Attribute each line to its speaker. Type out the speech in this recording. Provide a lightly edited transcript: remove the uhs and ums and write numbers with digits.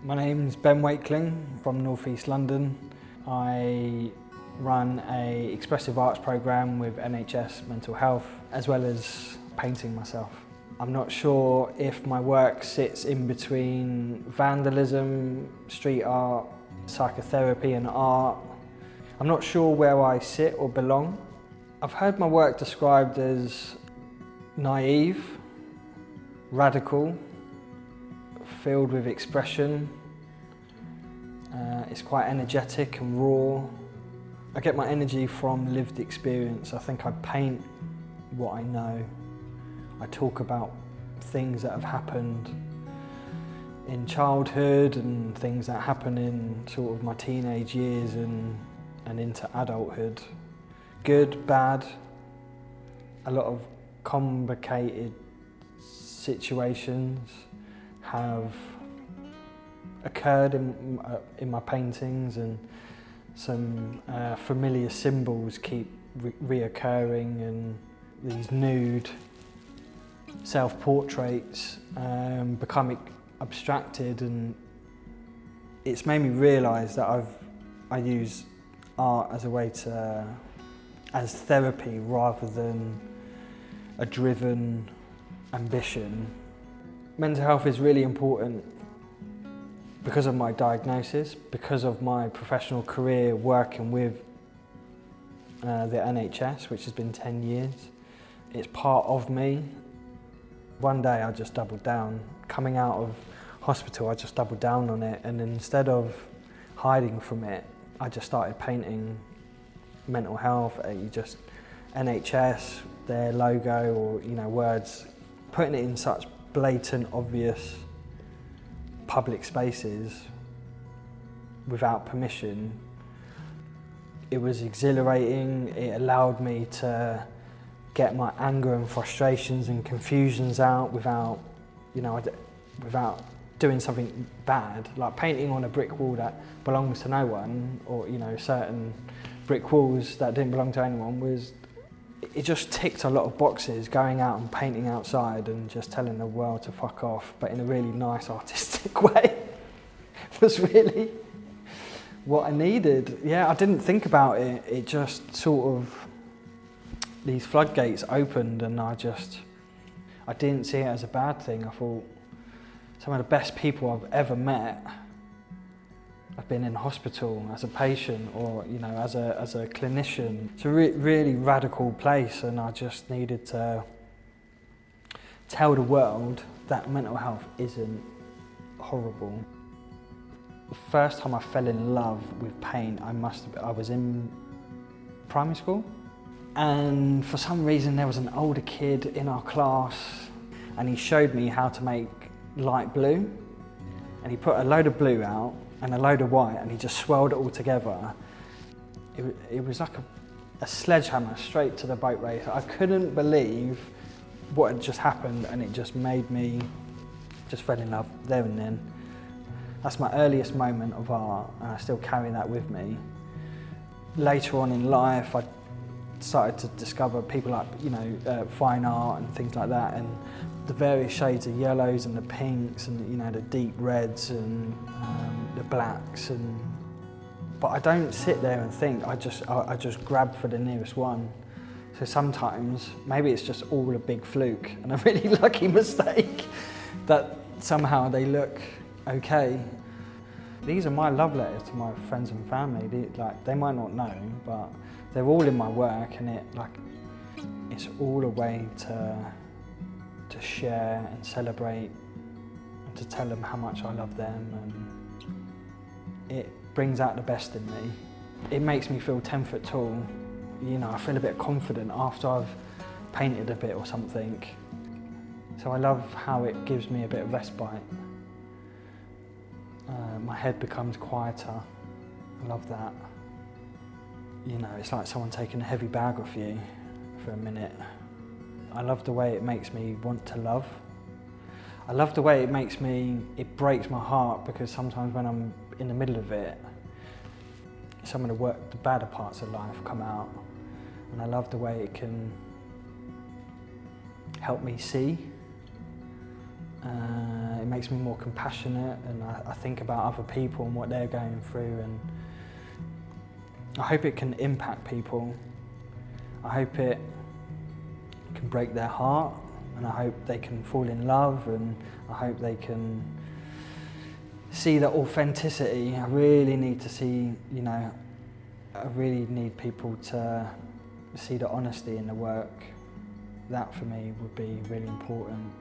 Speaker 1: My name's Ben Wakeling from North East London. I run an expressive arts programme with NHS Mental Health, as well as painting myself. I'm not sure if my work sits in between vandalism, street art, psychotherapy and art. I'm not sure where I sit or belong. I've heard my work described as naive, radical, filled with expression. It's quite energetic and raw. I get my energy from lived experience. I think I paint what I know. I talk about things that have happened in childhood and things that happen in sort of my teenage years and into adulthood. Good, bad, a lot of complicated situations have occurred in my paintings, and some familiar symbols keep reoccurring, and these nude self-portraits become abstracted, and it's made me realise that I use art as a way as therapy rather than a driven ambition. Mental health is really important because of my diagnosis, because of my professional career working with the NHS, which has been 10 years. It's part of me. One day I just doubled down. Coming out of hospital, I just doubled down on it, and instead of hiding from it, I just started painting mental health. NHS, their logo, or words, putting it in such blatant, obvious public spaces without permission. It was exhilarating. It allowed me to get my anger and frustrations and confusions out without doing something bad, like painting on a brick wall that belongs to no one, or certain brick walls that didn't belong to anyone. It just ticked a lot of boxes, going out and painting outside and just telling the world to fuck off, but in a really nice artistic way. Was really what I needed. Yeah, I didn't think about it. It just sort of, these floodgates opened, and I didn't see it as a bad thing. I thought some of the best people I've ever met have been in hospital as a patient, or as a clinician. It's a really radical place, and I just needed to tell the world that mental health isn't horrible. The first time I fell in love with paint, I was in primary school, and for some reason there was an older kid in our class, and he showed me how to make light blue, and he put a load of blue out and a load of white, and he just swirled it all together. It was like a sledgehammer straight to the boat race. I couldn't believe what had just happened, and it just made me just fell in love there and then. That's my earliest moment of art, and I still carry that with me. Later on in life, I started to discover people like fine art and things like that, and the various shades of yellows and the pinks and the deep reds and the blacks, but I don't sit there and think. I just grab for the nearest one. So sometimes maybe it's just all a big fluke and a really lucky mistake that somehow they look okay. These are my love letters to my friends and family. They might not know, but they're all in my work, and it's all a way to share and celebrate, and to tell them how much I love them, and it brings out the best in me. It makes me feel 10 foot tall. I feel a bit confident after I've painted a bit or something. So I love how it gives me a bit of respite. My head becomes quieter. I love that. It's like someone taking a heavy bag off you for a minute. I love the way it makes me want to love. I love the way it breaks my heart, because sometimes when I'm in the middle of it, some of the badder parts of life come out, and I love the way it can help me see It makes me more compassionate, and I think about other people and what they're going through, and I hope it can impact people. I hope it can break their heart, and I hope they can fall in love, and I hope they can see the authenticity. I really need to see, you know, I really need people to see the honesty in the work. That for me would be really important.